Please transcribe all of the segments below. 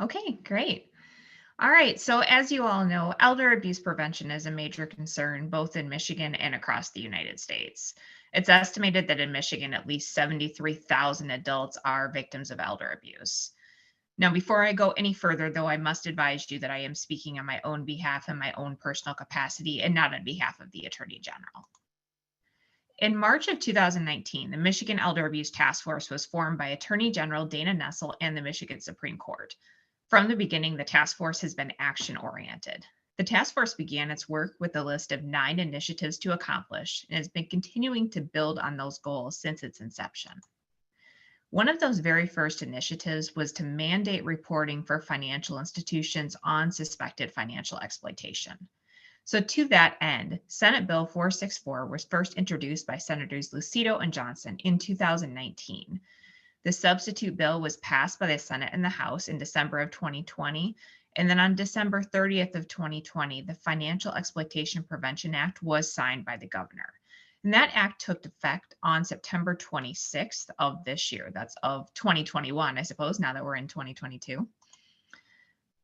Okay, great. All right. So, as you all know, elder abuse prevention is a major concern both in Michigan and across the United States. It's estimated that in Michigan, at least 73,000 adults are victims of elder abuse. Now, before I go any further, though, I must advise you that I am speaking on my own behalf and my own personal capacity and not on behalf of the Attorney General. In March of 2019, the Michigan Elder Abuse Task Force was formed by Attorney General Dana Nessel and the Michigan Supreme Court. From the beginning, the task force has been action oriented. The task force began its work with a list of 9 initiatives to accomplish and has been continuing to build on those goals since its inception. One of those very first initiatives was to mandate reporting for financial institutions on suspected financial exploitation. So, to that end, Senate Bill 464 was first introduced by Senators Lucido and Johnson in 2019. The substitute bill was passed by the Senate and the House in December of 2020. And then on December 30th of 2020, the Financial Exploitation Prevention Act was signed by the governor. And that act took effect on September 26th of this year. That's of 2021, I suppose, now that we're in 2022.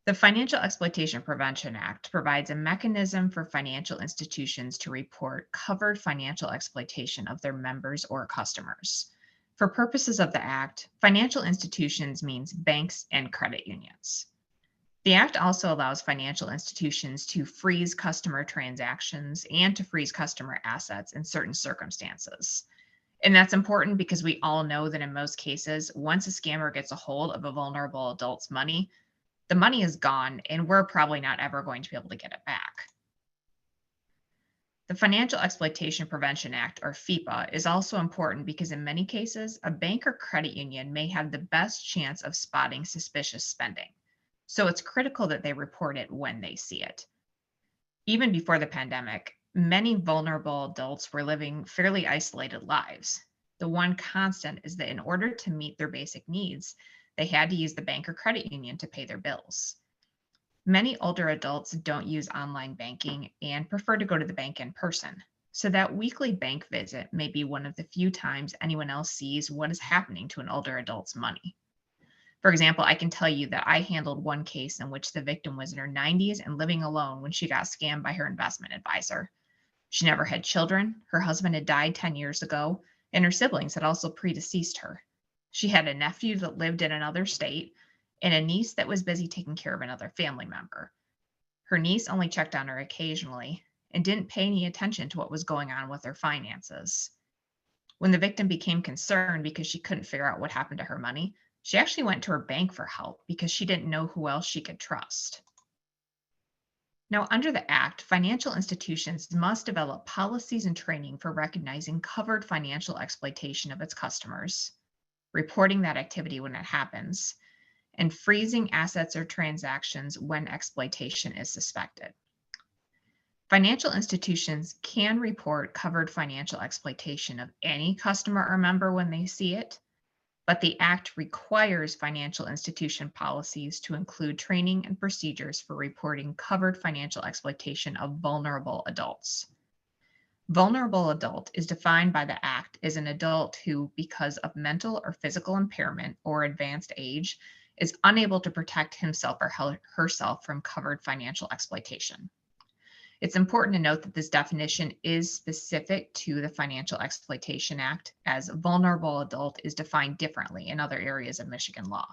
The Financial Exploitation Prevention Act provides a mechanism for financial institutions to report covered financial exploitation of their members or customers. For purposes of the Act, financial institutions means banks and credit unions. The Act also allows financial institutions to freeze customer transactions and to freeze customer assets in certain circumstances. And that's important because we all know that in most cases, once a scammer gets a hold of a vulnerable adult's money, the money is gone and we're probably not ever going to be able to get it back. The Financial Exploitation Prevention Act, or FEPA, is also important because in many cases, a bank or credit union may have the best chance of spotting suspicious spending. So it's critical that they report it when they see it. Even before the pandemic, many vulnerable adults were living fairly isolated lives. The one constant is that in order to meet their basic needs, they had to use the bank or credit union to pay their bills. Many older adults don't use online banking and prefer to go to the bank in person. So that weekly bank visit may be one of the few times anyone else sees what is happening to an older adult's money. For example, I can tell you that I handled one case in which the victim was in her 90s and living alone when she got scammed by her investment advisor. She never had children, her husband had died 10 years ago, and her siblings had also predeceased her. She had a nephew that lived in another state and a niece that was busy taking care of another family member. Her niece only checked on her occasionally and didn't pay any attention to what was going on with her finances. When the victim became concerned because she couldn't figure out what happened to her money, she actually went to her bank for help because she didn't know who else she could trust. Now, under the Act, financial institutions must develop policies and training for recognizing covered financial exploitation of its customers, reporting that activity when it happens, and freezing assets or transactions when exploitation is suspected. Financial institutions can report covered financial exploitation of any customer or member when they see it, but the Act requires financial institution policies to include training and procedures for reporting covered financial exploitation of vulnerable adults. Vulnerable adult is defined by the Act as an adult who, because of mental or physical impairment or advanced age, is unable to protect himself or herself from covered financial exploitation. It's important to note that this definition is specific to the Financial Exploitation Act, as vulnerable adult is defined differently in other areas of Michigan law.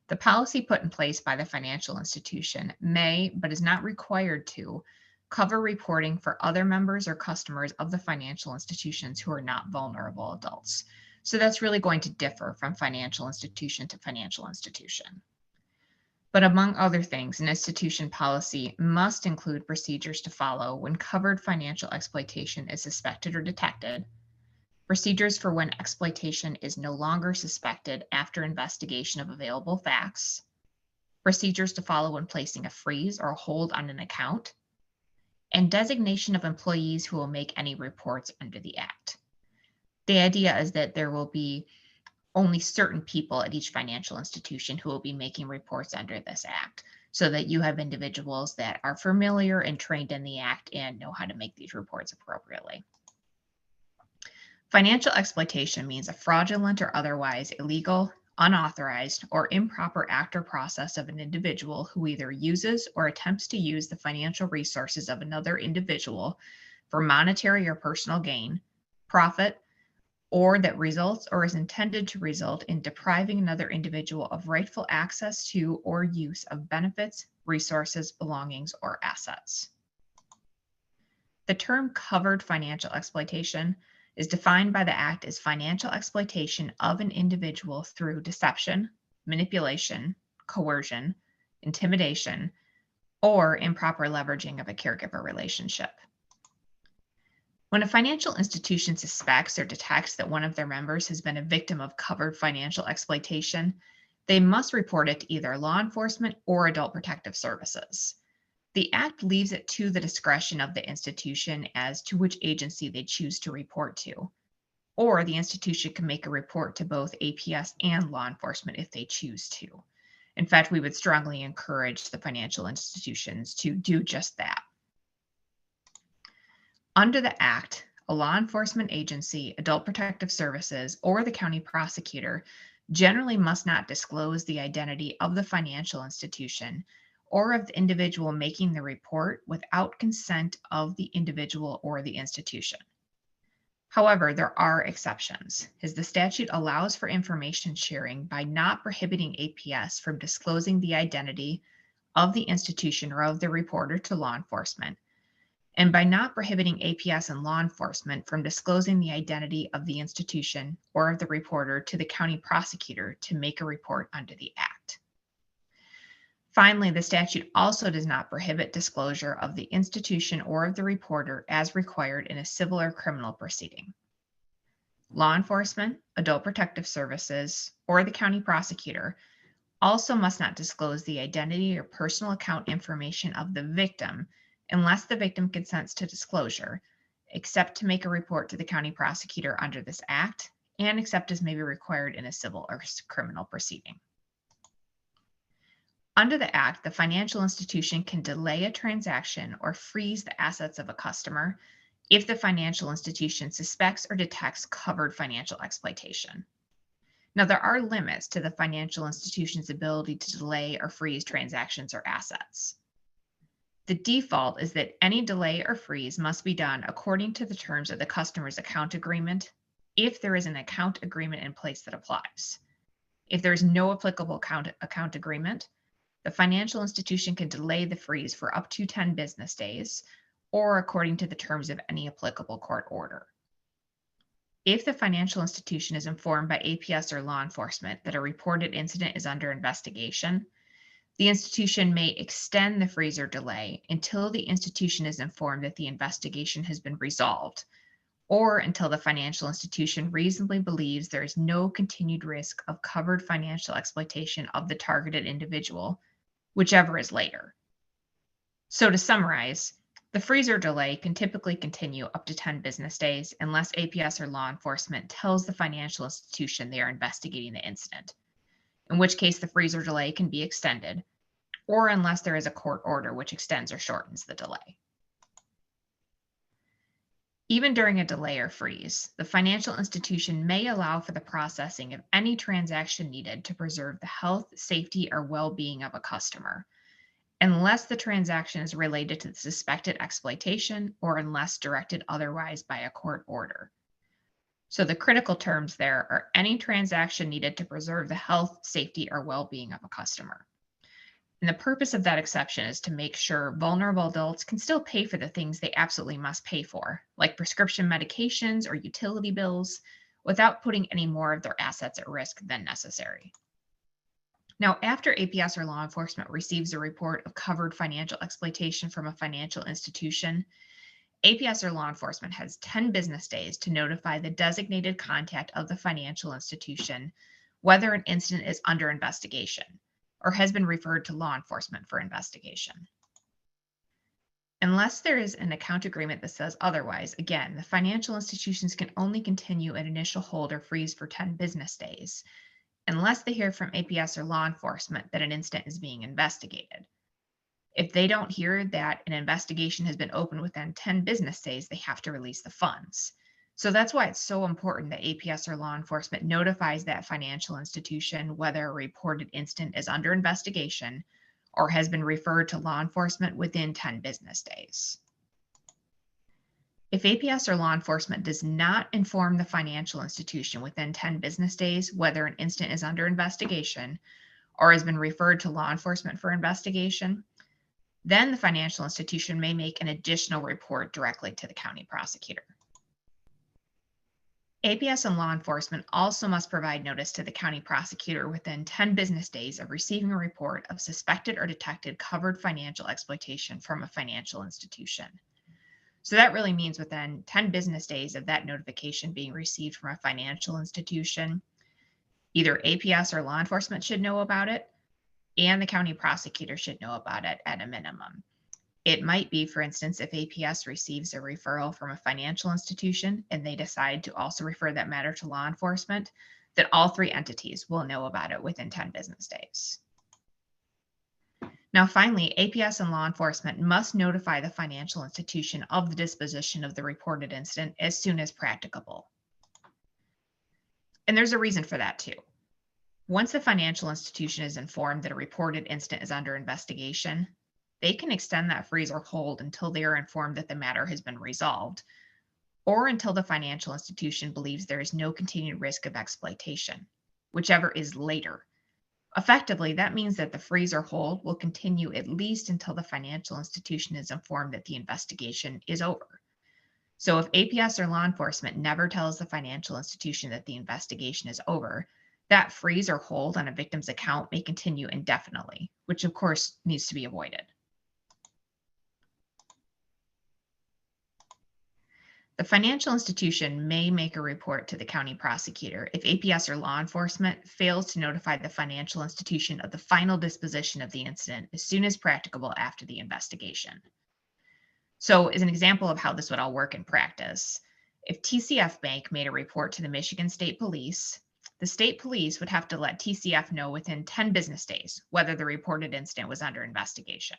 The policy put in place by the financial institution may, but is not required to, cover reporting for other members or customers of the financial institutions who are not vulnerable adults. So that's really going to differ from financial institution to financial institution. But among other things, an institution policy must include procedures to follow when covered financial exploitation is suspected or detected, procedures for when exploitation is no longer suspected after investigation of available facts, procedures to follow when placing a freeze or a hold on an account, and designation of employees who will make any reports under the Act. The idea is that there will be only certain people at each financial institution who will be making reports under this Act, so that you have individuals that are familiar and trained in the Act and know how to make these reports appropriately. Financial exploitation means a fraudulent or otherwise illegal, unauthorized, or improper act or process of an individual who either uses or attempts to use the financial resources of another individual for monetary or personal gain, profit, or that results or is intended to result in depriving another individual of rightful access to or use of benefits, resources, belongings, or assets. The term covered financial exploitation is defined by the Act as financial exploitation of an individual through deception, manipulation, coercion, intimidation, or improper leveraging of a caregiver relationship. When a financial institution suspects or detects that one of their members has been a victim of covered financial exploitation, they must report it to either law enforcement or adult protective services. The Act leaves it to the discretion of the institution as to which agency they choose to report to, or the institution can make a report to both APS and law enforcement if they choose to. In fact, we would strongly encourage the financial institutions to do just that. Under the Act, a law enforcement agency, adult protective services, or the county prosecutor generally must not disclose the identity of the financial institution or of the individual making the report without consent of the individual or the institution. However, there are exceptions, as the statute allows for information sharing by not prohibiting APS from disclosing the identity of the institution or of the reporter to law enforcement, and by not prohibiting APS and law enforcement from disclosing the identity of the institution or of the reporter to the county prosecutor to make a report under the Act. Finally, the statute also does not prohibit disclosure of the institution or of the reporter as required in a civil or criminal proceeding. Law enforcement, adult protective services, or the county prosecutor also must not disclose the identity or personal account information of the victim unless the victim consents to disclosure, except to make a report to the county prosecutor under this Act, and except as may be required in a civil or criminal proceeding. Under the Act, the financial institution can delay a transaction or freeze the assets of a customer if the financial institution suspects or detects covered financial exploitation. Now, there are limits to the financial institution's ability to delay or freeze transactions or assets. The default is that any delay or freeze must be done according to the terms of the customer's account agreement, if there is an account agreement in place that applies. If there is no applicable account agreement, the financial institution can delay the freeze for up to 10 business days, or according to the terms of any applicable court order. If the financial institution is informed by APS or law enforcement that a reported incident is under investigation, the institution may extend the freeze or delay until the institution is informed that the investigation has been resolved, or until the financial institution reasonably believes there is no continued risk of covered financial exploitation of the targeted individual, whichever is later. So to summarize, the freeze or delay can typically continue up to 10 business days unless APS or law enforcement tells the financial institution they are investigating the incident, in which case the freeze or delay can be extended, or unless there is a court order which extends or shortens the delay. Even during a delay or freeze, the financial institution may allow for the processing of any transaction needed to preserve the health, safety, or well-being of a customer, unless the transaction is related to the suspected exploitation or unless directed otherwise by a court order. So the critical terms there are any transaction needed to preserve the health, safety, or well-being of a customer. And the purpose of that exception is to make sure vulnerable adults can still pay for the things they absolutely must pay for, like prescription medications or utility bills, without putting any more of their assets at risk than necessary. Now, after APS or law enforcement receives a report of covered financial exploitation from a financial institution, APS or law enforcement has 10 business days to notify the designated contact of the financial institution whether an incident is under investigation or has been referred to law enforcement for investigation. Unless there is an account agreement that says otherwise, again, the financial institutions can only continue an initial hold or freeze for 10 business days, unless they hear from APS or law enforcement that an incident is being investigated. If they don't hear that an investigation has been opened within 10 business days, they have to release the funds. So that's why it's so important that APS or law enforcement notifies that financial institution whether a reported incident is under investigation or has been referred to law enforcement within 10 business days. If APS or law enforcement does not inform the financial institution within 10 business days whether an incident is under investigation or has been referred to law enforcement for investigation, then the financial institution may make an additional report directly to the county prosecutor. APS and law enforcement also must provide notice to the county prosecutor within 10 business days of receiving a report of suspected or detected covered financial exploitation from a financial institution. So that really means within 10 business days of that notification being received from a financial institution, either APS or law enforcement should know about it, and the county prosecutor should know about it at a minimum. It might be, for instance, if APS receives a referral from a financial institution and they decide to also refer that matter to law enforcement, that all three entities will know about it within 10 business days. Now, finally, APS and law enforcement must notify the financial institution of the disposition of the reported incident as soon as practicable. And there's a reason for that too. Once the financial institution is informed that a reported incident is under investigation, they can extend that freeze or hold until they are informed that the matter has been resolved, or until the financial institution believes there is no continued risk of exploitation, whichever is later. Effectively, that means that the freeze or hold will continue at least until the financial institution is informed that the investigation is over. So if APS or law enforcement never tells the financial institution that the investigation is over, that freeze or hold on a victim's account may continue indefinitely, which of course needs to be avoided. The financial institution may make a report to the county prosecutor if APS or law enforcement fails to notify the financial institution of the final disposition of the incident as soon as practicable after the investigation. So, as an example of how this would all work in practice, if TCF Bank made a report to the Michigan State Police, the state police would have to let TCF know within 10 business days whether the reported incident was under investigation.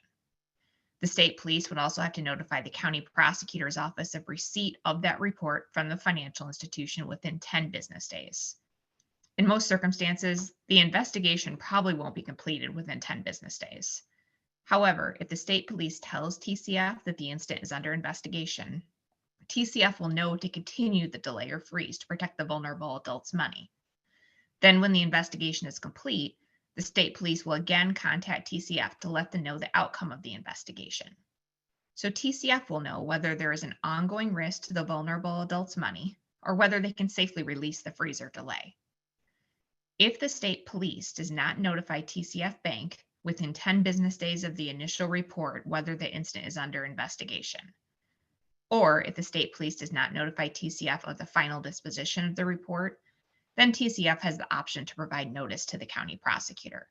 The state police would also have to notify the county prosecutor's office of receipt of that report from the financial institution within 10 business days. In most circumstances, the investigation probably won't be completed within 10 business days. However, if the state police tells TCF that the incident is under investigation, TCF will know to continue the delay or freeze to protect the vulnerable adult's money. Then when the investigation is complete, the state police will again contact TCF to let them know the outcome of the investigation. So TCF will know whether there is an ongoing risk to the vulnerable adult's money or whether they can safely release the freeze or delay. If the state police does not notify TCF Bank within 10 business days of the initial report whether the incident is under investigation, or if the state police does not notify TCF of the final disposition of the report, then TCF has the option to provide notice to the county prosecutor.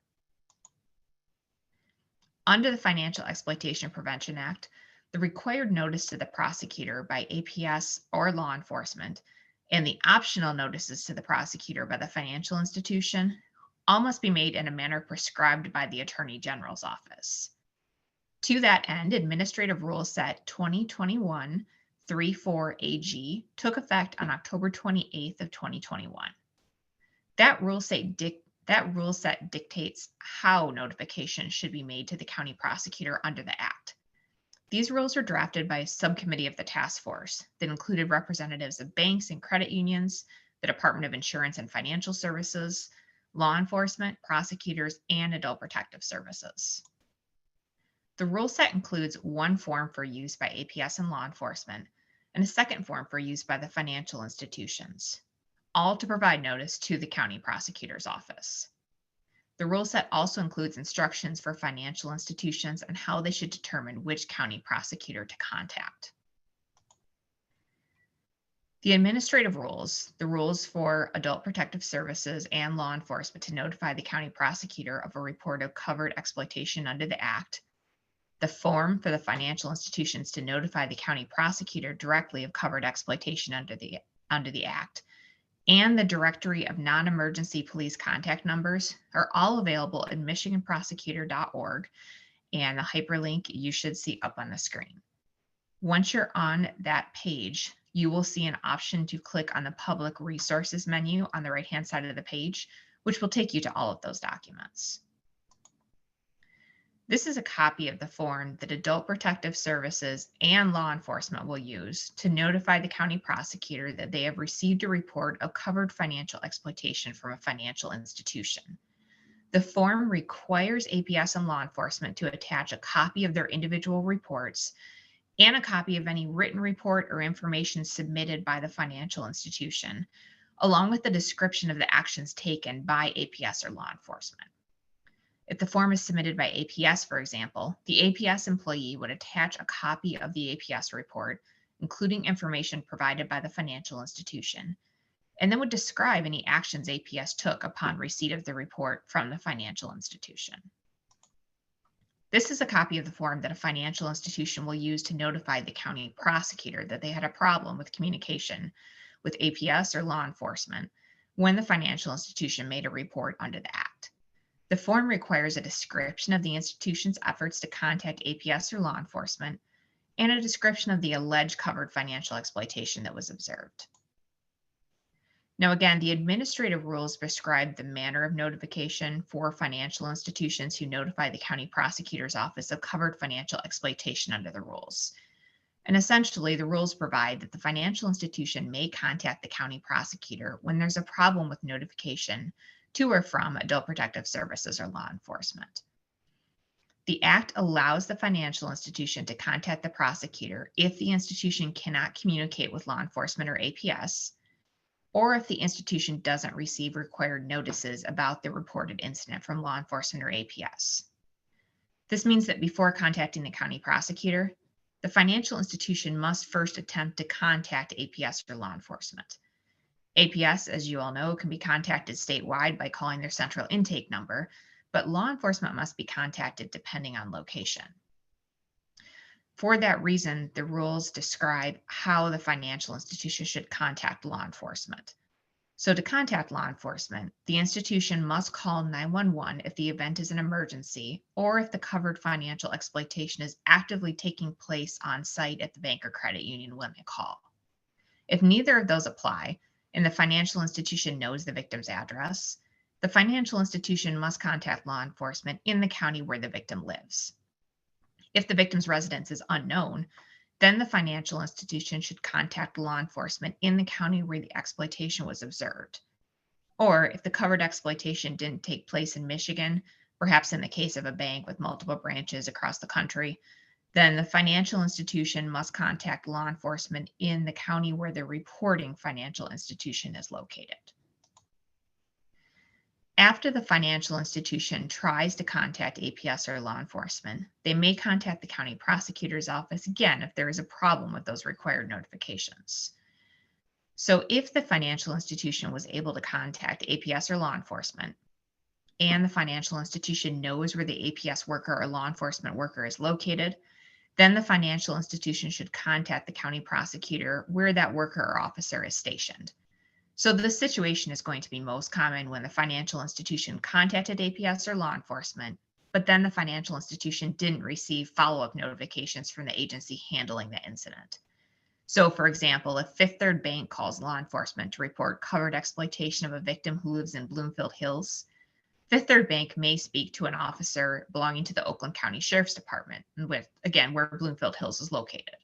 Under the Financial Exploitation Prevention Act, the required notice to the prosecutor by APS or law enforcement and the optional notices to the prosecutor by the financial institution all must be made in a manner prescribed by the Attorney General's office. To that end, Administrative Rule Set 2021-34AG took effect on October 28th of 2021. That rule set dictates how notification should be made to the county prosecutor under the Act. These rules were drafted by a subcommittee of the task force that included representatives of banks and credit unions, the Department of Insurance and Financial Services, law enforcement, prosecutors, and adult protective services. The rule set includes one form for use by APS and law enforcement and a second form for use by the financial institutions, all to provide notice to the county prosecutor's office. The rule set also includes instructions for financial institutions on how they should determine which county prosecutor to contact. The administrative rules, the rules for adult protective services and law enforcement to notify the county prosecutor of a report of covered exploitation under the Act, the form for the financial institutions to notify the county prosecutor directly of covered exploitation under the Act, and the directory of non-emergency police contact numbers are all available at michiganprosecutor.org, and the hyperlink you should see up on the screen. Once you're on that page, you will see an option to click on the Public Resources menu on the right-hand side of the page, which will take you to all of those documents. This is a copy of the form that Adult Protective Services and law enforcement will use to notify the county prosecutor that they have received a report of covered financial exploitation from a financial institution. The form requires APS and law enforcement to attach a copy of their individual reports and a copy of any written report or information submitted by the financial institution, along with the description of the actions taken by APS or law enforcement. If the form is submitted by APS, for example, the APS employee would attach a copy of the APS report, including information provided by the financial institution, and then would describe any actions APS took upon receipt of the report from the financial institution. This is a copy of the form that a financial institution will use to notify the county prosecutor that they had a problem with communication with APS or law enforcement when the financial institution made a report under the Act. The form requires a description of the institution's efforts to contact APS or law enforcement and a description of the alleged covered financial exploitation that was observed. Now, again, the administrative rules prescribe the manner of notification for financial institutions who notify the county prosecutor's office of covered financial exploitation under the rules. And essentially, the rules provide that the financial institution may contact the county prosecutor when there's a problem with notification to or from Adult Protective Services or law enforcement. The Act allows the financial institution to contact the prosecutor if the institution cannot communicate with law enforcement or APS, or if the institution doesn't receive required notices about the reported incident from law enforcement or APS. This means that before contacting the county prosecutor, the financial institution must first attempt to contact APS or law enforcement. APS, as you all know, can be contacted statewide by calling their central intake number, but law enforcement must be contacted depending on location. For that reason, the rules describe how the financial institution should contact law enforcement. So to contact law enforcement, the institution must call 911 if the event is an emergency or if the covered financial exploitation is actively taking place on site at the bank or credit union when they call. If neither of those apply, and the financial institution knows the victim's address, the financial institution must contact law enforcement in the county where the victim lives. If the victim's residence is unknown, then the financial institution should contact law enforcement in the county where the exploitation was observed. Or if the covered exploitation didn't take place in Michigan, perhaps in the case of a bank with multiple branches across the country, then the financial institution must contact law enforcement in the county where the reporting financial institution is located. After the financial institution tries to contact APS or law enforcement, they may contact the county prosecutor's office again if there is a problem with those required notifications. So if the financial institution was able to contact APS or law enforcement, and the financial institution knows where the APS worker or law enforcement worker is located, then the financial institution should contact the county prosecutor where that worker or officer is stationed. So this situation is going to be most common when the financial institution contacted APS or law enforcement, but then the financial institution didn't receive follow-up notifications from the agency handling the incident. So for example, if Fifth Third Bank calls law enforcement to report covered exploitation of a victim who lives in Bloomfield Hills, Fifth Third Bank may speak to an officer belonging to the Oakland County Sheriff's Department, with, again, where Bloomfield Hills is located.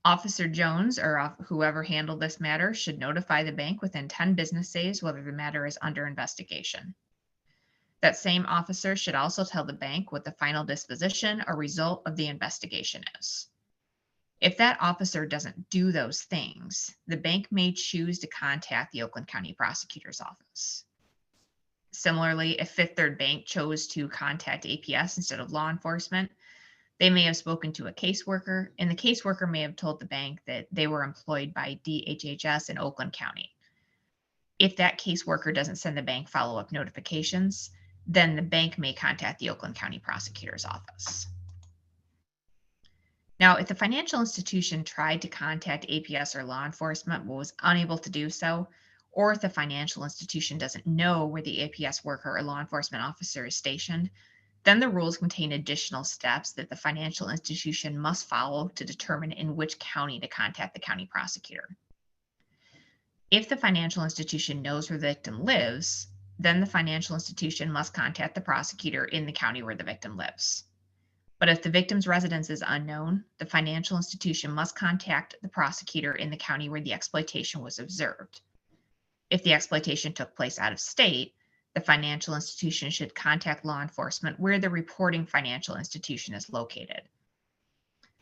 Officer Jones or whoever handled this matter should notify the bank within 10 business days whether the matter is under investigation. That same officer should also tell the bank what the final disposition or result of the investigation is. If that officer doesn't do those things, the bank may choose to contact the Oakland County Prosecutor's Office. Similarly, if Fifth Third Bank chose to contact APS instead of law enforcement, they may have spoken to a caseworker, and the caseworker may have told the bank that they were employed by DHHS in Oakland County. If that caseworker doesn't send the bank follow-up notifications, then the bank may contact the Oakland County Prosecutor's Office. Now, if the financial institution tried to contact APS or law enforcement but was unable to do so, or if the financial institution doesn't know where the APS worker or law enforcement officer is stationed, Then the rules contain additional steps that the financial institution must follow to determine in which county to contact the county prosecutor. If the financial institution knows where the victim lives, then the financial institution must contact the prosecutor in the county where the victim lives. But if the victim's residence is unknown, the financial institution must contact the prosecutor in the county where the exploitation was observed. If the exploitation took place out of state, the financial institution should contact law enforcement where the reporting financial institution is located.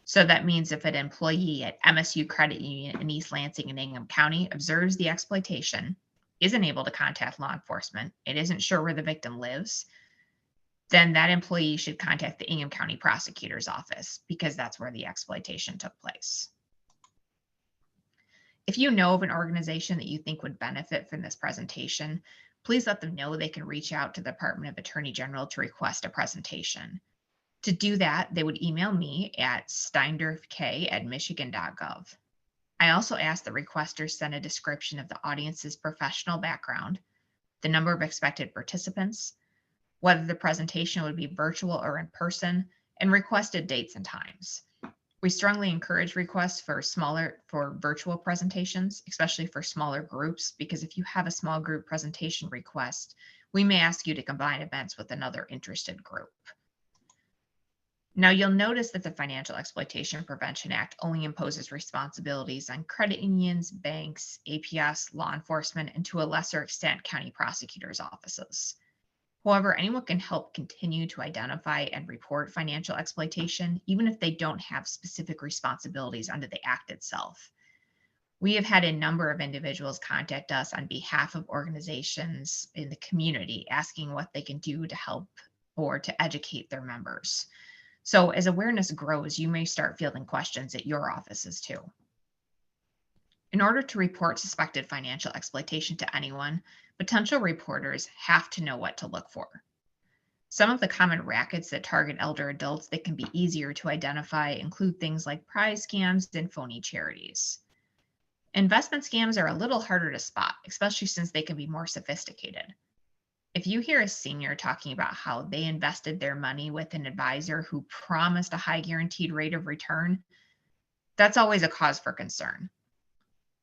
So that means if an employee at MSU Credit Union in East Lansing and Ingham County observes the exploitation, isn't able to contact law enforcement, and isn't sure where the victim lives, then that employee should contact the Ingham County Prosecutor's office because that's where the exploitation took place. If you know of an organization that you think would benefit from this presentation, please let them know they can reach out to the Department of Attorney General to request a presentation. To do that, they would email me at steinderfk@michigan.gov. I also ask that requesters send a description of the audience's professional background, the number of expected participants, whether the presentation would be virtual or in person, and requested dates and times. We strongly encourage requests for virtual presentations, especially for smaller groups, because if you have a small group presentation request, we may ask you to combine events with another interested group. Now, you'll notice that the Financial Exploitation Prevention Act only imposes responsibilities on credit unions, banks, APS, law enforcement, and to a lesser extent, county prosecutors' offices. However, anyone can help continue to identify and report financial exploitation, even if they don't have specific responsibilities under the Act itself. We have had a number of individuals contact us on behalf of organizations in the community asking what they can do to help or to educate their members. So as awareness grows, you may start fielding questions at your offices too. In order to report suspected financial exploitation to anyone, potential reporters have to know what to look for. Some of the common rackets that target elder adults that can be easier to identify include things like prize scams and phony charities. Investment scams are a little harder to spot, especially since they can be more sophisticated. If you hear a senior talking about how they invested their money with an advisor who promised a high guaranteed rate of return, that's always a cause for concern.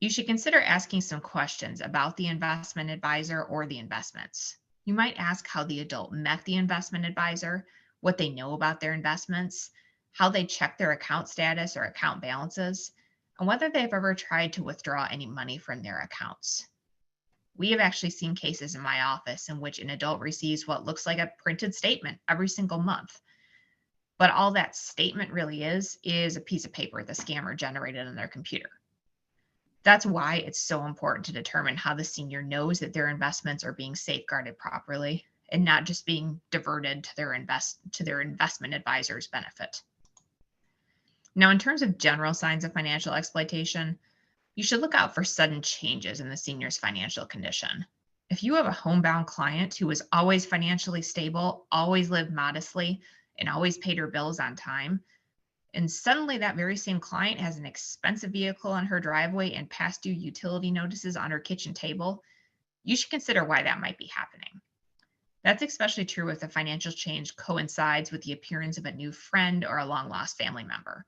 You should consider asking some questions about the investment advisor or the investments. You might ask how the adult met the investment advisor, what they know about their investments, how they check their account status or account balances, and whether they've ever tried to withdraw any money from their accounts. We have actually seen cases in my office in which an adult receives what looks like a printed statement every single month. But all that statement really is a piece of paper the scammer generated on their computer. That's why it's so important to determine how the senior knows that their investments are being safeguarded properly and not just being diverted to their investment advisor's benefit. Now, in terms of general signs of financial exploitation, you should look out for sudden changes in the senior's financial condition. If you have a homebound client who is always financially stable, always lived modestly, and always paid her bills on time, and suddenly that very same client has an expensive vehicle on her driveway and past due utility notices on her kitchen table, you should consider why that might be happening. That's especially true if the financial change coincides with the appearance of a new friend or a long-lost family member.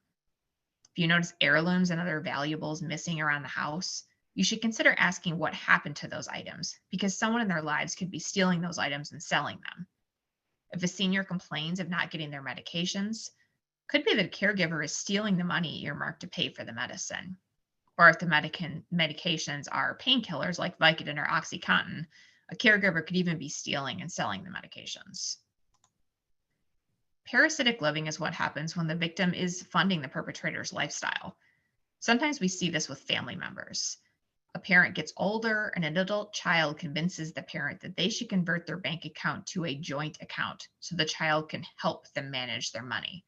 If you notice heirlooms and other valuables missing around the house, you should consider asking what happened to those items, because someone in their lives could be stealing those items and selling them. If a senior complains of not getting their medications, could be that a caregiver is stealing the money earmarked to pay for the medicine. Or if the medications are painkillers like Vicodin or OxyContin, a caregiver could even be stealing and selling the medications. Parasitic living is what happens when the victim is funding the perpetrator's lifestyle. Sometimes we see this with family members. A parent gets older and an adult child convinces the parent that they should convert their bank account to a joint account so the child can help them manage their money,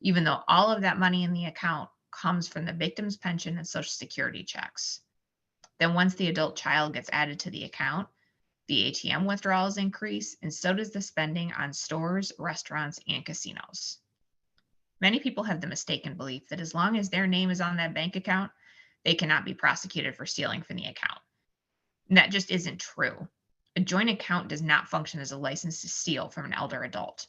even though all of that money in the account comes from the victim's pension and Social Security checks. Then once the adult child gets added to the account, the ATM withdrawals increase, and so does the spending on stores, restaurants, and casinos. Many people have the mistaken belief that as long as their name is on that bank account, they cannot be prosecuted for stealing from the account. And that just isn't true. A joint account does not function as a license to steal from an elder adult.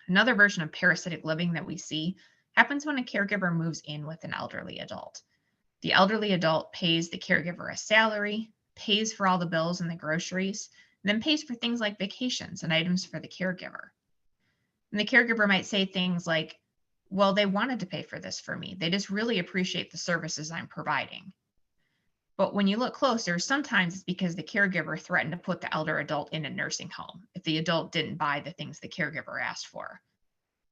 Another version of parasitic living that we see happens when a caregiver moves in with an elderly adult. The elderly adult pays the caregiver a salary, pays for all the bills and the groceries, and then pays for things like vacations and items for the caregiver. And the caregiver might say things like, well, they wanted to pay for this for me. They just really appreciate the services I'm providing. But when you look closer, sometimes it's because the caregiver threatened to put the elder adult in a nursing home if the adult didn't buy the things the caregiver asked for.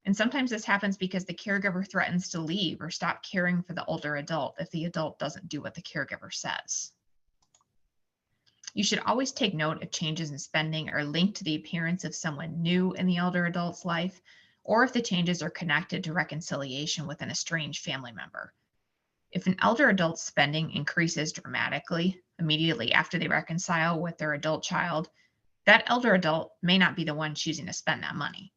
And sometimes this happens because the caregiver threatens to leave or stop caring for the older adult if the adult doesn't do what the caregiver says. You should always take note if changes in spending are linked to the appearance of someone new in the elder adult's life, or if the changes are connected to reconciliation with an estranged family member. If an elder adult's spending increases dramatically immediately after they reconcile with their adult child, that elder adult may not be the one choosing to spend that money.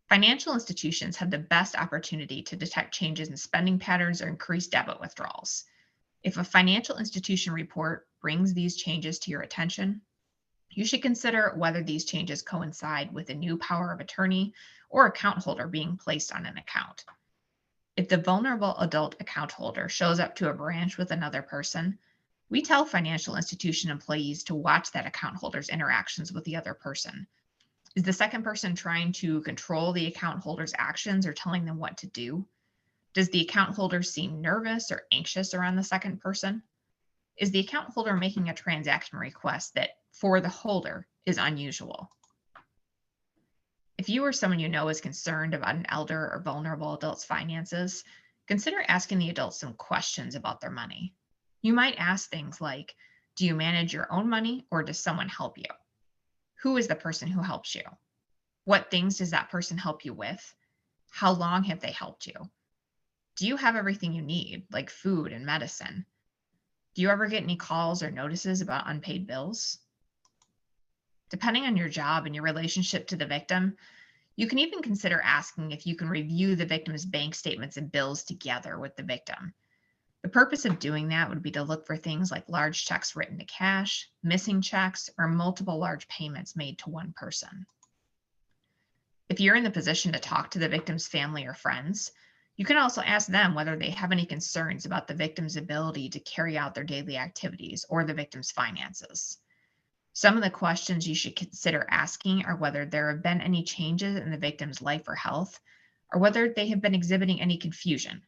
Financial institutions have the best opportunity to detect changes in spending patterns or increased debit withdrawals. If a financial institution report brings these changes to your attention, you should consider whether these changes coincide with a new power of attorney or account holder being placed on an account. If the vulnerable adult account holder shows up to a branch with another person, we tell financial institution employees to watch that account holder's interactions with the other person. Is the second person trying to control the account holder's actions or telling them what to do? Does the account holder seem nervous or anxious around the second person? Is the account holder making a transaction request that, for the holder, is unusual? If you or someone you know is concerned about an elder or vulnerable adult's finances, consider asking the adult some questions about their money. You might ask things like, do you manage your own money or does someone help you? Who is the person who helps you? What things does that person help you with? How long have they helped you? Do you have everything you need, like food and medicine? Do you ever get any calls or notices about unpaid bills? Depending on your job and your relationship to the victim, you can even consider asking if you can review the victim's bank statements and bills together with the victim. The purpose of doing that would be to look for things like large checks written to cash, missing checks, or multiple large payments made to one person. If you're in the position to talk to the victim's family or friends, you can also ask them whether they have any concerns about the victim's ability to carry out their daily activities or the victim's finances. Some of the questions you should consider asking are whether there have been any changes in the victim's life or health, or whether they have been exhibiting any confusion.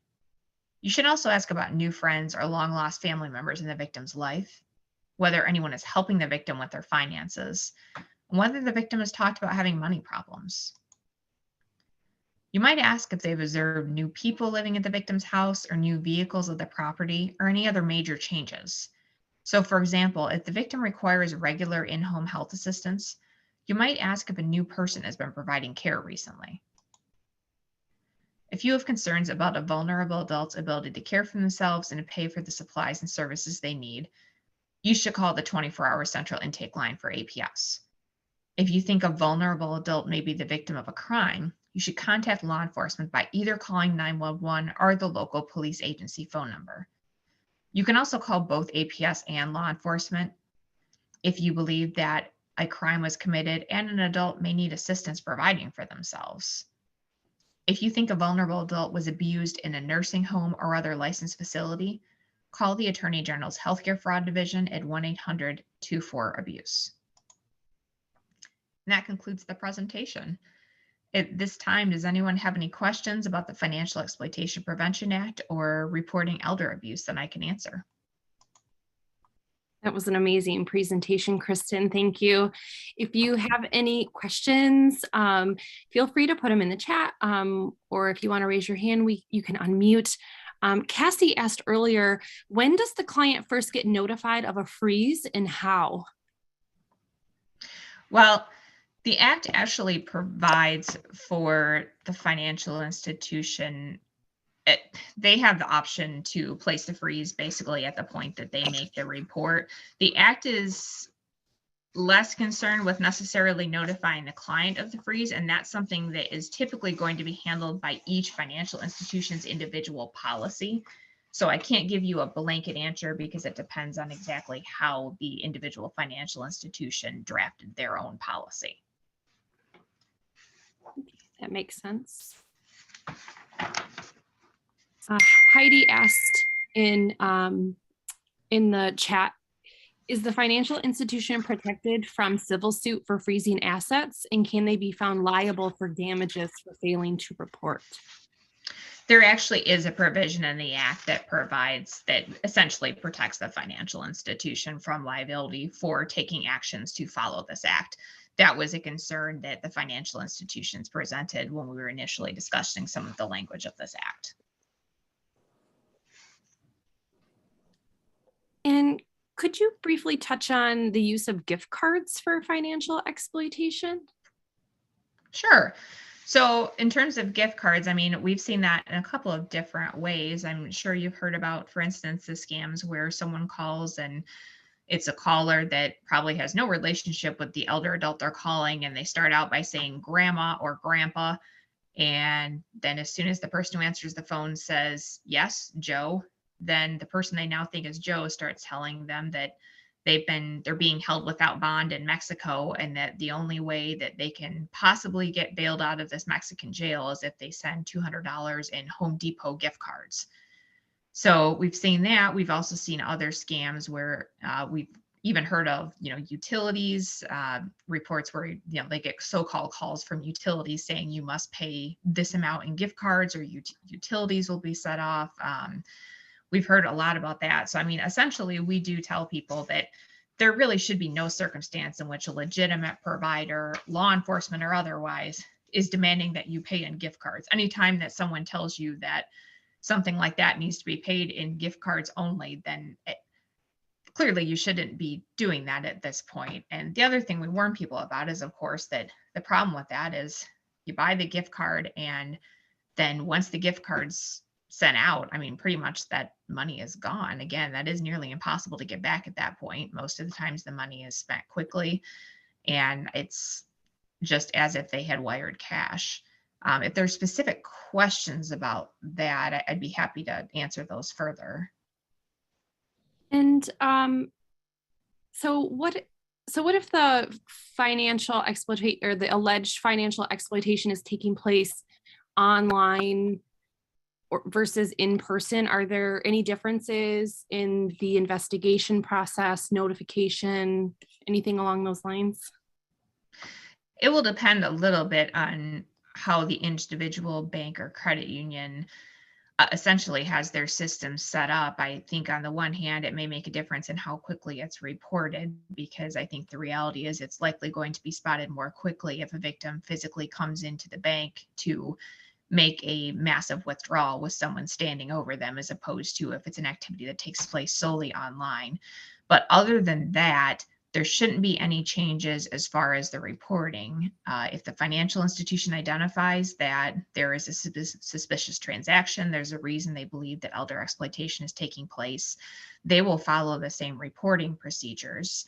You should also ask about new friends or long-lost family members in the victim's life, whether anyone is helping the victim with their finances, and whether the victim has talked about having money problems. You might ask if they've observed new people living at the victim's house or new vehicles at the property or any other major changes. So, for example, if the victim requires regular in-home health assistance, you might ask if a new person has been providing care recently. If you have concerns about a vulnerable adult's ability to care for themselves and to pay for the supplies and services they need, you should call the 24-hour central intake line for APS. If you think a vulnerable adult may be the victim of a crime, you should contact law enforcement by either calling 911 or the local police agency phone number. You can also call both APS and law enforcement if you believe that a crime was committed and an adult may need assistance providing for themselves. If you think a vulnerable adult was abused in a nursing home or other licensed facility, call the Attorney General's Healthcare Fraud Division at 1-800-24-ABUSE. And that concludes the presentation. At this time, does anyone have any questions about the Financial Exploitation Prevention Act or reporting elder abuse that I can answer? That was an amazing presentation, Kristen. Thank you. If you have any questions, feel free to put them in the chat, or if you want to raise your hand, you can unmute. Cassie asked earlier, when does the client first get notified of a freeze and how? Well, the Act actually provides for the financial institution. They have the option to place the freeze basically at the point that they make the report. The Act is less concerned with necessarily notifying the client of the freeze, and that's something that is typically going to be handled by each financial institution's individual policy. So I can't give you a blanket answer because it depends on exactly how the individual financial institution drafted their own policy. That makes sense. Heidi asked in the chat, is the financial institution protected from civil suit for freezing assets, and can they be found liable for damages for failing to report? There actually is a provision in the Act that provides, that essentially protects the financial institution from liability for taking actions to follow this Act. That was a concern that the financial institutions presented when we were initially discussing some of the language of this Act. And could you briefly touch on the use of gift cards for financial exploitation? Sure. So in terms of gift cards, I mean, we've seen that in a couple of different ways. I'm sure you've heard about, for instance, the scams where someone calls and it's a caller that probably has no relationship with the elder adult they're calling, and they start out by saying grandma or grandpa. And then as soon as the person who answers the phone says, yes, Joe, then the person they now think is Joe starts telling them that they're being held without bond in Mexico, and that the only way that they can possibly get bailed out of this Mexican jail is if they send $200 in Home Depot gift cards. So we've seen that. We've also seen other scams where we've even heard of, utilities reports where, they get so-called calls from utilities saying you must pay this amount in gift cards or utilities will be set off. We've heard a lot about that. So, I mean, essentially, we do tell people that there really should be no circumstance in which a legitimate provider, law enforcement or otherwise, is demanding that you pay in gift cards. Anytime that someone tells you that something like that needs to be paid in gift cards only, then clearly you shouldn't be doing that at this point. And the other thing we warn people about is, of course, that the problem with that is you buy the gift card, and then once the gift card's sent out, I mean, pretty much that money is gone. Again, that is nearly impossible to get back at that point. Most of the times the money is spent quickly, and it's just as if they had wired cash. If there's specific questions about that, I'd be happy to answer those further. And so what if the financial exploitation or the alleged financial exploitation is taking place online versus in person? Are there any differences in the investigation process, notification, anything along those lines? It will depend a little bit on how the individual bank or credit union essentially has their system set up. I think on the one hand, it may make a difference in how quickly it's reported, because I think the reality is it's likely going to be spotted more quickly if a victim physically comes into the bank to make a massive withdrawal with someone standing over them, as opposed to if it's an activity that takes place solely online. But other than that, there shouldn't be any changes as far as the reporting. If the financial institution identifies that there is a suspicious transaction, there's a reason they believe that elder exploitation is taking place, they will follow the same reporting procedures.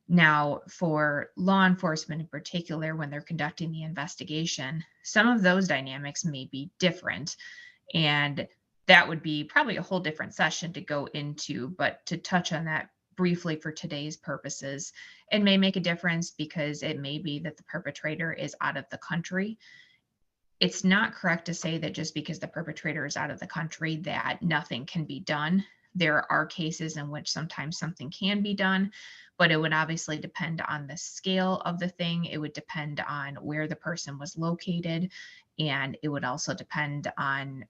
Now, for law enforcement in particular, when they're conducting the investigation, some of those dynamics may be different. And that would be probably a whole different session to go into, but to touch on that briefly for today's purposes, it may make a difference because it may be that the perpetrator is out of the country. It's not correct to say that just because the perpetrator is out of the country that nothing can be done. There are cases in which sometimes something can be done, but it would obviously depend on the scale of the thing. It would depend on where the person was located, and it would also depend on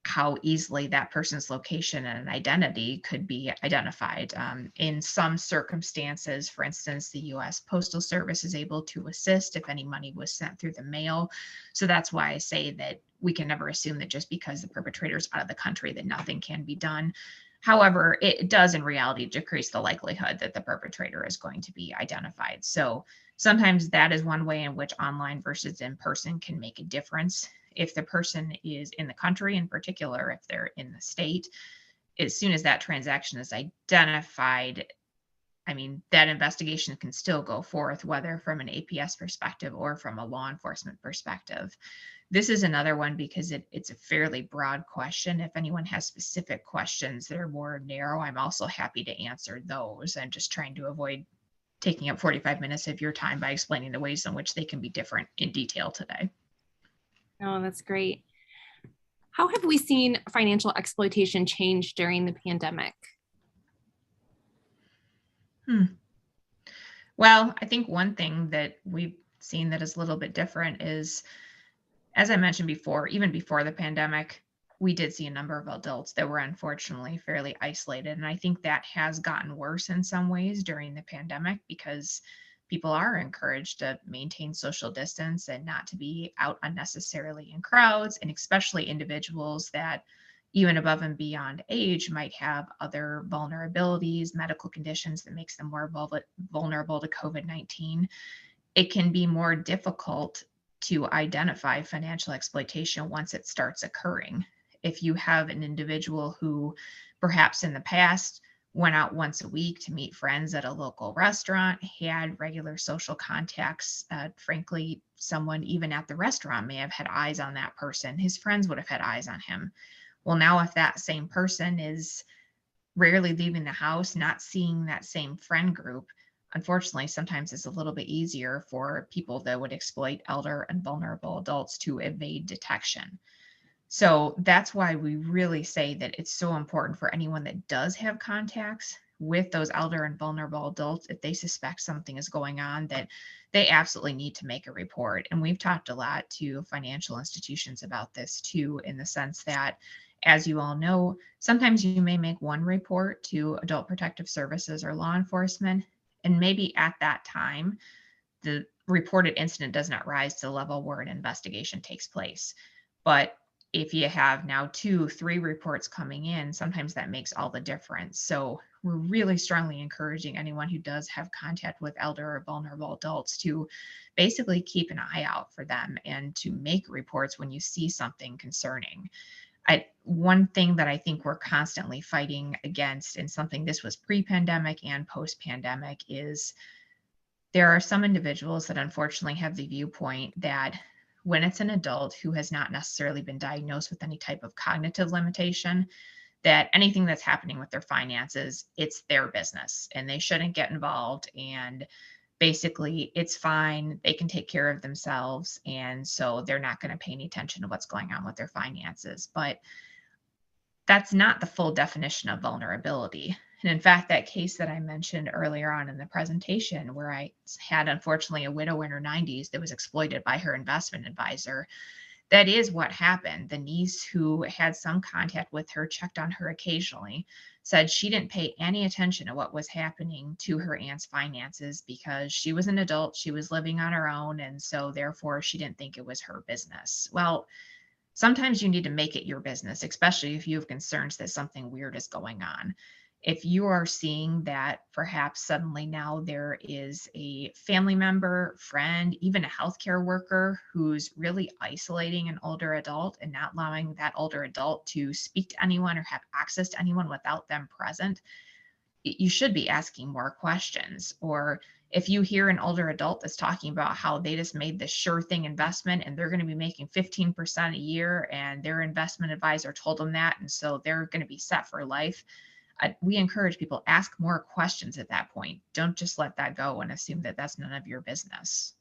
how easily that person's location and identity could be identified. In some circumstances, for instance, the U.S. Postal Service is able to assist if any money was sent through the mail. So that's why I say that we can never assume that just because the perpetrator is out of the country that nothing can be done. However, it does in reality decrease the likelihood that the perpetrator is going to be identified. So sometimes that is one way in which online versus in person can make a difference. If the person is in the country, in particular, if they're in the state, as soon as that transaction is identified, I mean, that investigation can still go forth, whether from an APS perspective or from a law enforcement perspective. This is another one because it's a fairly broad question. If anyone has specific questions that are more narrow, I'm also happy to answer those. I'm just trying to avoid taking up 45 minutes of your time by explaining the ways in which they can be different in detail today. Oh, that's great. How have we seen financial exploitation change during the pandemic? Well, I think one thing that we've seen that is a little bit different is, as I mentioned before, even before the pandemic, we did see a number of adults that were unfortunately fairly isolated. And I think that has gotten worse in some ways during the pandemic because people are encouraged to maintain social distance and not to be out unnecessarily in crowds, and especially individuals that even above and beyond age might have other vulnerabilities, medical conditions that makes them more vulnerable to COVID-19. It can be more difficult to identify financial exploitation once it starts occurring. If you have an individual who perhaps in the past went out once a week to meet friends at a local restaurant, had regular social contacts, frankly, someone even at the restaurant may have had eyes on that person. His friends would have had eyes on him. Well, now if that same person is rarely leaving the house, not seeing that same friend group, unfortunately, sometimes it's a little bit easier for people that would exploit elder and vulnerable adults to evade detection. So that's why we really say that it's so important for anyone that does have contacts with those elder and vulnerable adults, if they suspect something is going on, that they absolutely need to make a report. And we've talked a lot to financial institutions about this too, in the sense that, as you all know, sometimes you may make one report to Adult Protective Services or law enforcement, and maybe at that time, the reported incident does not rise to the level where an investigation takes place. But if you have now 2, 3 reports coming in, sometimes that makes all the difference. So we're really strongly encouraging anyone who does have contact with elder or vulnerable adults to basically keep an eye out for them and to make reports when you see something concerning. One thing that I think we're constantly fighting against, and something this was pre-pandemic and post-pandemic, is there are some individuals that unfortunately have the viewpoint that when it's an adult who has not necessarily been diagnosed with any type of cognitive limitation, that anything that's happening with their finances, it's their business and they shouldn't get involved. And basically, it's fine. They can take care of themselves. And so they're not going to pay any attention to what's going on with their finances. But that's not the full definition of vulnerability. And in fact, that case that I mentioned earlier on in the presentation, where I had unfortunately a widow in her 90s that was exploited by her investment advisor, that is what happened. The niece who had some contact with her, checked on her occasionally, said she didn't pay any attention to what was happening to her aunt's finances because she was an adult, she was living on her own, and so therefore she didn't think it was her business. Well, sometimes you need to make it your business, especially if you have concerns that something weird is going on. If you are seeing that perhaps suddenly now there is a family member, friend, even a healthcare worker who's really isolating an older adult and not allowing that older adult to speak to anyone or have access to anyone without them present, you should be asking more questions. Or if you hear an older adult that's talking about how they just made this sure thing investment and they're going to be making 15% a year and their investment advisor told them that, and so they're going to be set for life, we encourage people, ask more questions at that point. Don't just let that go and assume that that's none of your business.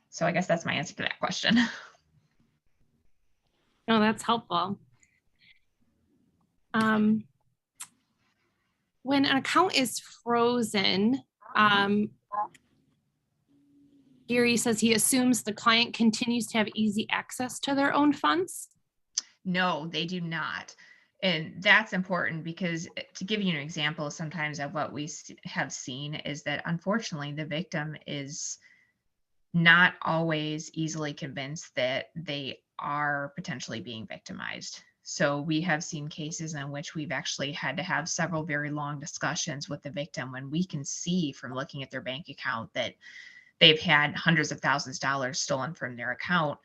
So I guess that's my answer to that question. No, that's helpful. When an account is frozen, Gary says he assumes the client continues to have easy access to their own funds. No, they do not. And that's important because, to give you an example, sometimes of what we have seen is that unfortunately the victim is not always easily convinced that they are potentially being victimized. So we have seen cases in which we've actually had to have several very long discussions with the victim when we can see from looking at their bank account that they've had hundreds of thousands of dollars stolen from their account.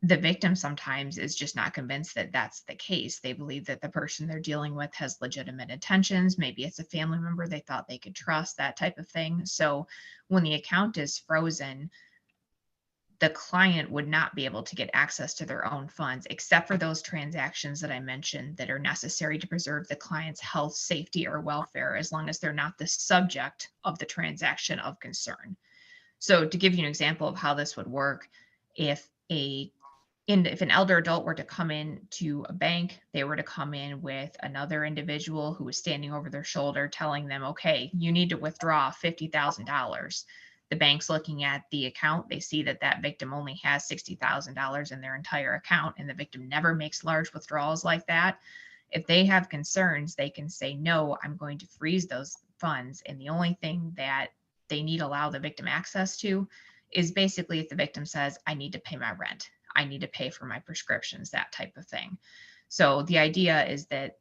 The victim sometimes is just not convinced that that's the case. They believe that the person they're dealing with has legitimate intentions. Maybe it's a family member they thought they could trust, that type of thing. So when the account is frozen, the client would not be able to get access to their own funds, except for those transactions that I mentioned that are necessary to preserve the client's health, safety, or welfare, as long as they're not the subject of the transaction of concern. So to give you an example of how this would work, if an elder adult were to come in to a bank, they were to come in with another individual who was standing over their shoulder telling them, okay, you need to withdraw $50,000. The bank's looking at the account. They see that that victim only has $60,000 in their entire account, and the victim never makes large withdrawals like that. If they have concerns, they can say, no, I'm going to freeze those funds. And the only thing that they need to allow the victim access to is basically if the victim says, I need to pay my rent, I need to pay for my prescriptions, that type of thing. So the idea is that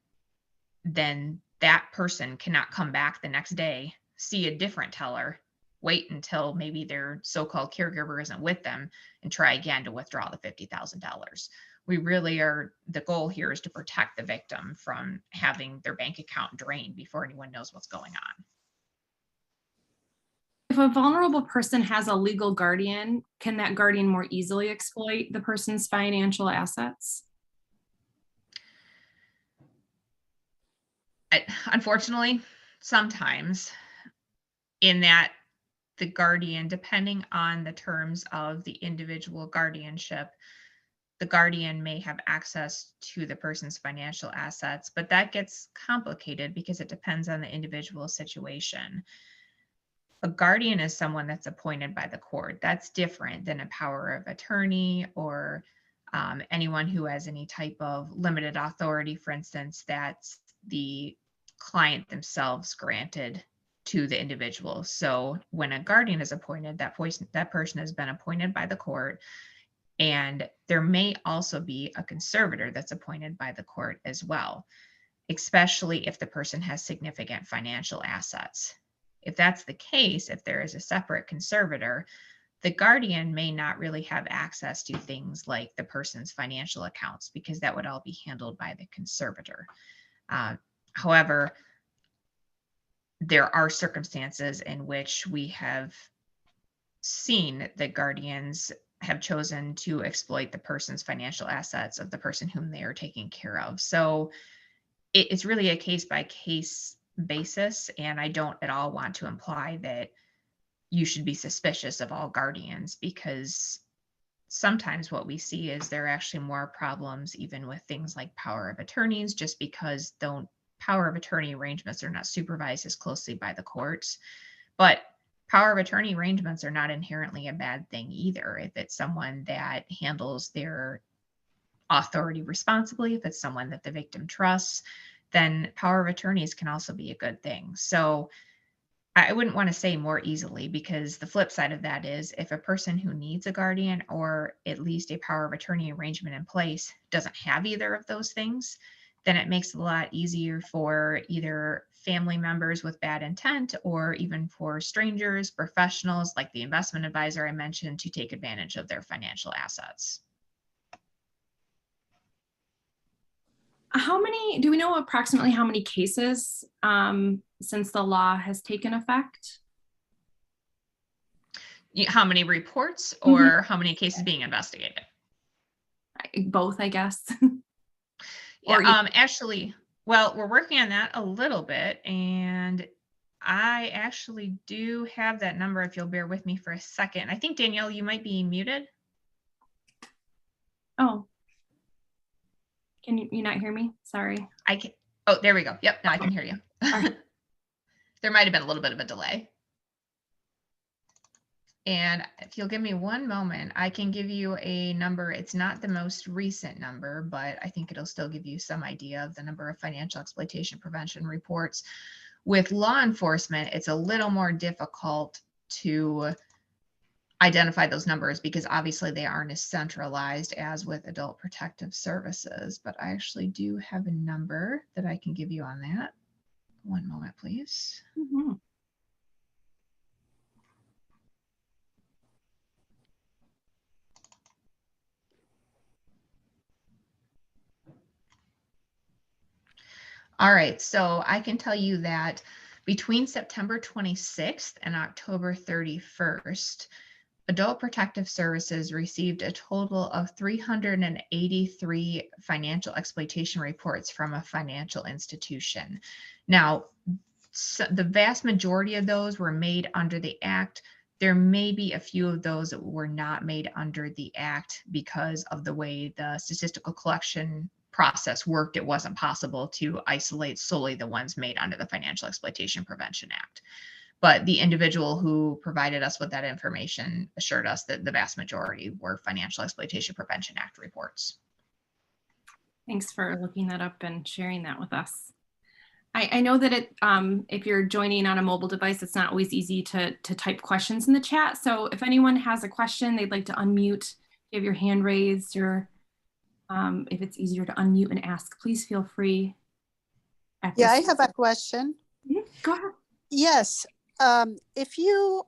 then that person cannot come back the next day, see a different teller, wait until maybe their so-called caregiver isn't with them, and try again to withdraw the $50,000. We really are, the goal here is to protect the victim from having their bank account drained before anyone knows what's going on. If a vulnerable person has a legal guardian, can that guardian more easily exploit the person's financial assets? Unfortunately, sometimes, in that the guardian, depending on the terms of the individual guardianship, the guardian may have access to the person's financial assets, but that gets complicated because it depends on the individual situation. A guardian is someone that's appointed by the court. That's different than a power of attorney or anyone who has any type of limited authority, for instance, that's the client themselves granted to the individual. So when a guardian is appointed, that person has been appointed by the court. And there may also be a conservator that's appointed by the court as well, especially if the person has significant financial assets. If that's the case, if there is a separate conservator, the guardian may not really have access to things like the person's financial accounts because that would all be handled by the conservator. However, there are circumstances in which we have seen that guardians have chosen to exploit the person's financial assets of the person whom they are taking care of. So it's really a case by case basis, and I don't at all want to imply that you should be suspicious of all guardians, because sometimes what we see is there are actually more problems even with things like power of attorneys, just because power of attorney arrangements are not supervised as closely by the courts. But power of attorney arrangements are not inherently a bad thing either. If it's someone that handles their authority responsibly, if it's someone that the victim trusts, then power of attorneys can also be a good thing. So I wouldn't want to say more easily, because the flip side of that is if a person who needs a guardian or at least a power of attorney arrangement in place doesn't have either of those things, then it makes it a lot easier for either family members with bad intent or even for strangers, professionals like the investment advisor I mentioned, to take advantage of their financial assets. Do we know approximately how many cases since the law has taken effect? How many reports or how many cases being investigated? Both, I guess. Yeah, actually, well, we're working on that a little bit, and I actually do have that number if you'll bear with me for a second. I think, Danielle, you might be muted. Oh. Can you not hear me? Sorry. I can. Oh, there we go. Yep, now I can hear you. Right. There might have been a little bit of a delay. And if you'll give me one moment, I can give you a number. It's not the most recent number, but I think it'll still give you some idea of the number of financial exploitation prevention reports. With law enforcement, it's a little more difficult to identify those numbers because obviously they aren't as centralized as with adult protective services, but I actually do have a number that I can give you on that. One moment, please. Mm-hmm. All right, so I can tell you that between September 26th and October 31st, Adult Protective Services received a total of 383 financial exploitation reports from a financial institution. Now, the vast majority of those were made under the Act. There may be a few of those that were not made under the Act because of the way the statistical collection process worked. It wasn't possible to isolate solely the ones made under the Financial Exploitation Prevention Act. But the individual who provided us with that information assured us that the vast majority were Financial Exploitation Prevention Act reports. Thanks for looking that up and sharing that with us. I know that if you're joining on a mobile device, it's not always easy to type questions in the chat. So if anyone has a question they'd like to unmute, you have your hand raised, or if it's easier to unmute and ask, please feel free. Yeah, I have a question. Go ahead. Yes. If you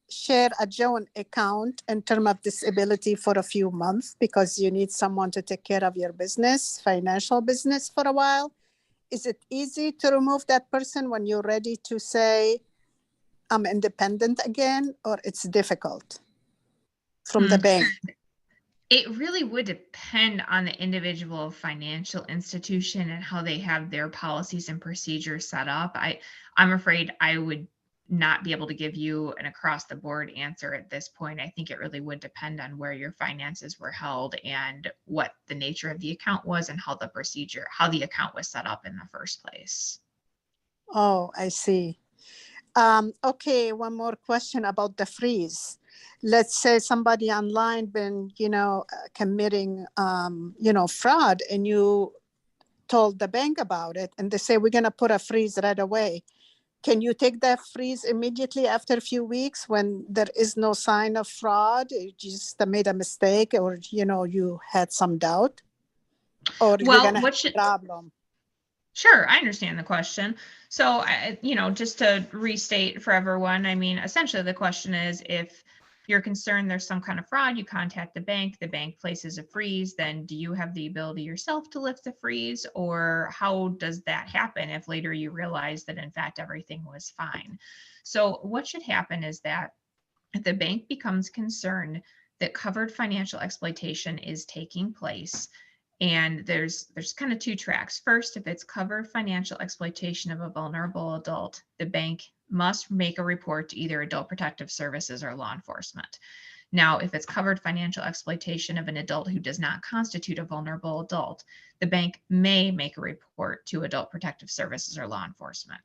share a joint account in terms of disability for a few months because you need someone to take care of your business, financial business for a while, is it easy to remove that person when you're ready to say, I'm independent again, or it's difficult from the bank? It really would depend on the individual financial institution and how they have their policies and procedures set up. I'm afraid I would not be able to give you an across the board answer at this point. I think it really would depend on where your finances were held and what the nature of the account was and how the account was set up in the first place. Oh, I see. Okay, one more question about the freeze. Let's say somebody online been, committing, fraud, and you told the bank about it, and they say, we're going to put a freeze right away. Can you take that freeze immediately after a few weeks when there is no sign of fraud? You just made a mistake, or, you had some doubt? Or you're going to have a problem? Sure, I understand the question. So, just to restate for everyone, I mean, essentially the question is, if you're concerned there's some kind of fraud, you contact the bank places a freeze, then do you have the ability yourself to lift the freeze, or how does that happen if later you realize that in fact everything was fine? So what should happen is that if the bank becomes concerned that covered financial exploitation is taking place, and there's kind of two tracks. First, if it's covered financial exploitation of a vulnerable adult, the bank must make a report to either Adult Protective Services or law enforcement. Now, if it's covered financial exploitation of an adult who does not constitute a vulnerable adult, the bank may make a report to Adult Protective Services or law enforcement.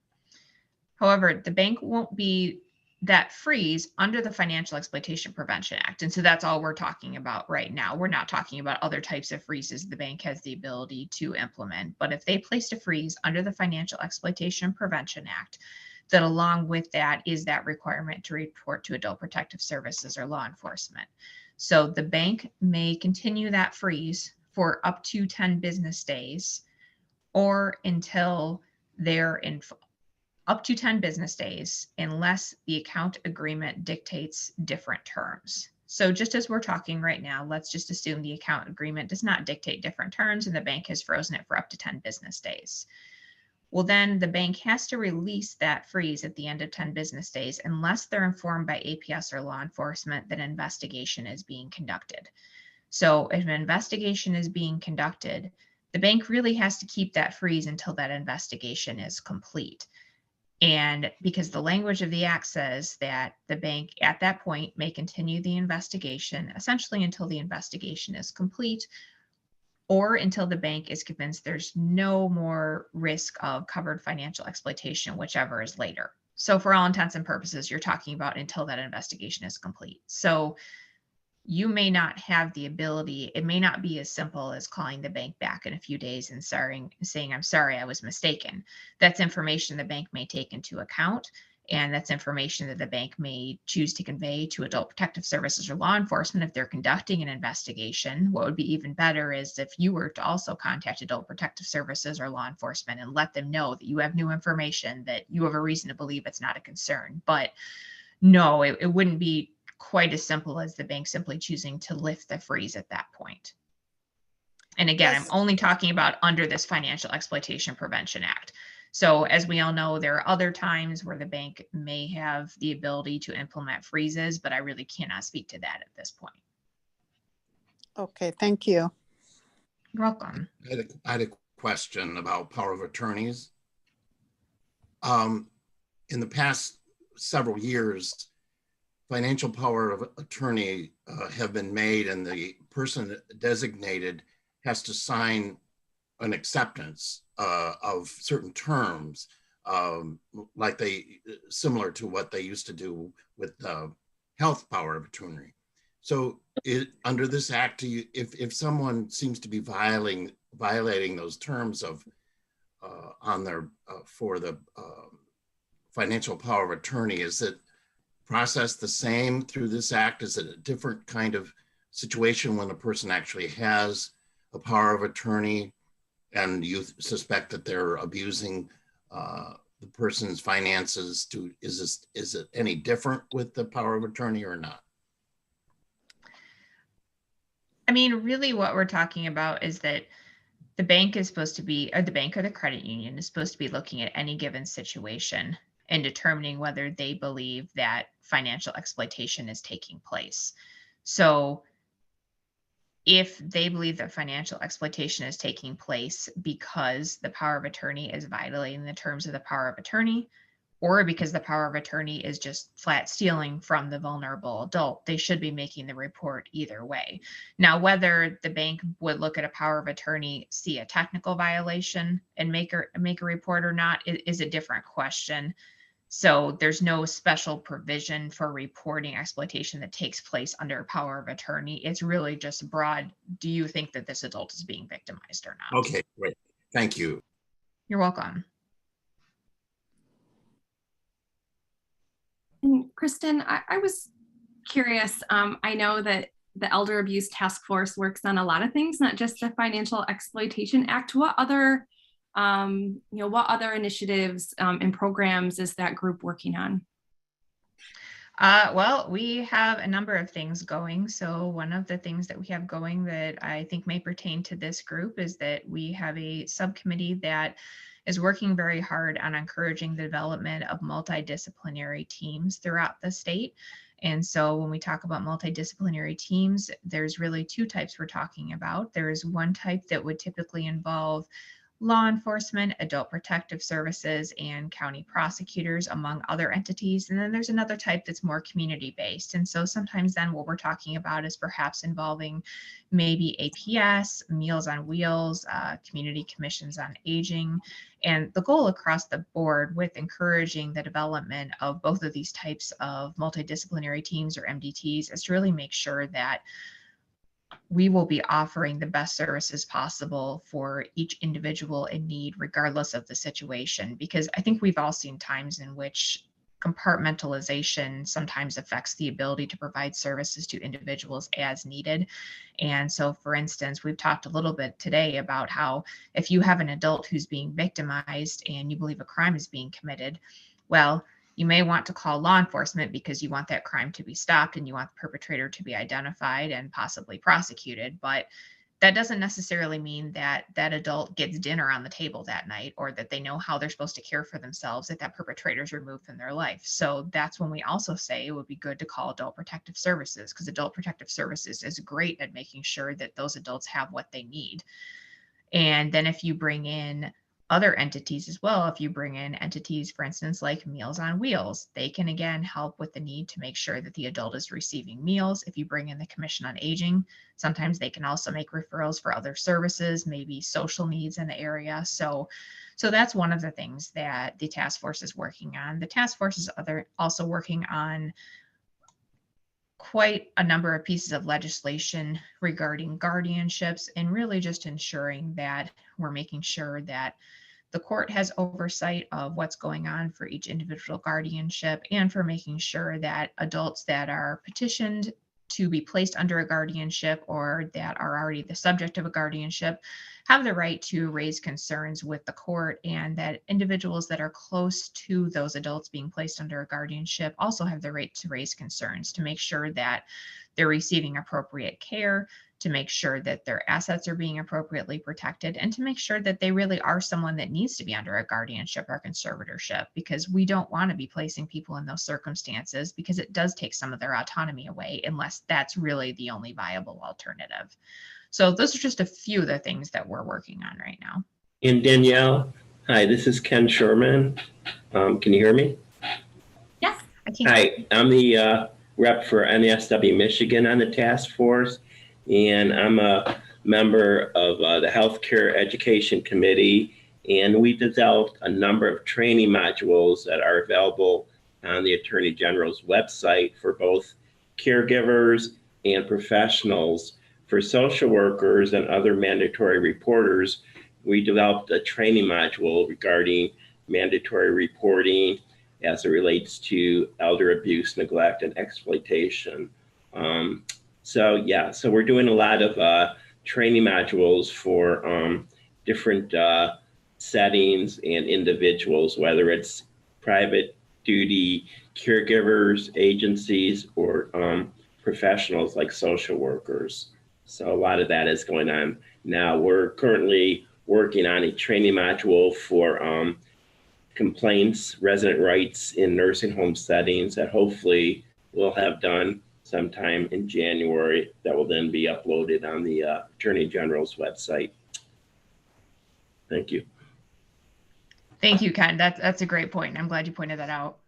However, the bank won't be that freeze under the Financial Exploitation Prevention Act. And so that's all we're talking about right now. We're not talking about other types of freezes the bank has the ability to implement. But if they placed a freeze under the Financial Exploitation Prevention Act, that along with that is that requirement to report to Adult Protective Services or law enforcement. So the bank may continue that freeze for up to 10 business days or until they're in up to 10 business days unless the account agreement dictates different terms. So just as we're talking right now, let's just assume the account agreement does not dictate different terms and the bank has frozen it for up to 10 business days. Well, then the bank has to release that freeze at the end of 10 business days unless they're informed by APS or law enforcement that an investigation is being conducted. So if an investigation is being conducted, the bank really has to keep that freeze until that investigation is complete. And because the language of the Act says that the bank at that point may continue the investigation essentially until the investigation is complete or until the bank is convinced there's no more risk of covered financial exploitation, whichever is later. So for all intents and purposes, you're talking about until that investigation is complete. So you may not have the ability, it may not be as simple as calling the bank back in a few days and saying, I'm sorry, I was mistaken. That's information the bank may take into account, and that's information that the bank may choose to convey to Adult Protective Services or law enforcement if they're conducting an investigation. What would be even better is if you were to also contact Adult Protective Services or law enforcement and let them know that you have new information, that you have a reason to believe it's not a concern. But no, it wouldn't be quite as simple as the bank simply choosing to lift the freeze at that point. And again, yes. I'm only talking about under this Financial Exploitation Prevention Act. So as we all know, there are other times where the bank may have the ability to implement freezes, but I really cannot speak to that at this point. Okay, thank you. You're welcome. I had a question about power of attorneys. In the past several years, financial power of attorney have been made, and the person designated has to sign an acceptance of certain terms, similar to what they used to do with health power of attorney. So under this act, if someone seems to be violating those terms of on their for the financial power of attorney, is it processed the same through this act? Is it a different kind of situation when a person actually has a power of attorney and you suspect that they're abusing the person's finances? Is it any different with the power of attorney or not? I mean, really what we're talking about is that the bank is supposed to be, or the bank or the credit union is supposed to be looking at any given situation and determining whether they believe that financial exploitation is taking place. So if they believe that financial exploitation is taking place because the power of attorney is violating the terms of the power of attorney, or because the power of attorney is just flat stealing from the vulnerable adult, they should be making the report either way. Now, whether the bank would look at a power of attorney, see a technical violation and make a report or not is a different question. So there's no special provision for reporting exploitation that takes place under a power of attorney. It's really just broad. Do you think that this adult is being victimized or not? Okay, great. Thank you. You're welcome. And Kristen, I was curious. I know that the Elder Abuse Task Force works on a lot of things, not just the Financial Exploitation Act. What other what other initiatives and programs is that group working on? Well, we have a number of things going. So one of the things that we have going that I think may pertain to this group is that we have a subcommittee that is working very hard on encouraging the development of multidisciplinary teams throughout the state. And so when we talk about multidisciplinary teams, there's really two types we're talking about. There is one type that would typically involve law enforcement, adult protective services, and county prosecutors, among other entities. And then there's another type that's more community-based. And so sometimes then what we're talking about is perhaps involving maybe APS, Meals on Wheels, community commissions on aging. And the goal across the board with encouraging the development of both of these types of multidisciplinary teams or MDTs is to really make sure that we will be offering the best services possible for each individual in need, regardless of the situation. Because I think we've all seen times in which compartmentalization sometimes affects the ability to provide services to individuals as needed. And so, for instance, we've talked a little bit today about how if you have an adult who's being victimized and you believe a crime is being committed, well, you may want to call law enforcement because you want that crime to be stopped and you want the perpetrator to be identified and possibly prosecuted. But that doesn't necessarily mean that that adult gets dinner on the table that night, or that they know how they're supposed to care for themselves if that perpetrator is removed from their life. So that's when we also say it would be good to call adult protective services, because adult protective services is great at making sure that those adults have what they need. And then if you bring in other entities as well, if you bring in entities, for instance, like Meals on Wheels, they can again help with the need to make sure that the adult is receiving meals. If you bring in the Commission on Aging, sometimes they can also make referrals for other services, maybe social needs in the area. So that's one of the things that the task force is working on. The task force is also working on quite a number of pieces of legislation regarding guardianships, and really just ensuring that we're making sure that the court has oversight of what's going on for each individual guardianship, and for making sure that adults that are petitioned to be placed under a guardianship or that are already the subject of a guardianship have the right to raise concerns with the court, and that individuals that are close to those adults being placed under a guardianship also have the right to raise concerns to make sure that they're receiving appropriate care, to make sure that their assets are being appropriately protected, and to make sure that they really are someone that needs to be under a guardianship or conservatorship, because we don't want to be placing people in those circumstances, because it does take some of their autonomy away unless that's really the only viable alternative. So those are just a few of the things that we're working on right now. And Danielle, hi, this is Ken Sherman. Can you hear me? Yes, I can. Hi, I'm the rep for NSW Michigan on the task force, and I'm a member of the Healthcare Education Committee, and we developed a number of training modules that are available on the Attorney General's website for both caregivers and professionals. For social workers and other mandatory reporters, we developed a training module regarding mandatory reporting as it relates to elder abuse, neglect, and exploitation. So we're doing a lot of training modules for different settings and individuals, whether it's private duty caregivers, agencies, or professionals like social workers. So a lot of that is going on now. We're currently working on a training module for complaints, resident rights in nursing home settings that hopefully we'll have done sometime in January, that will then be uploaded on the Attorney General's website. Thank you. Thank you, Ken. That's a great point. I'm glad you pointed that out.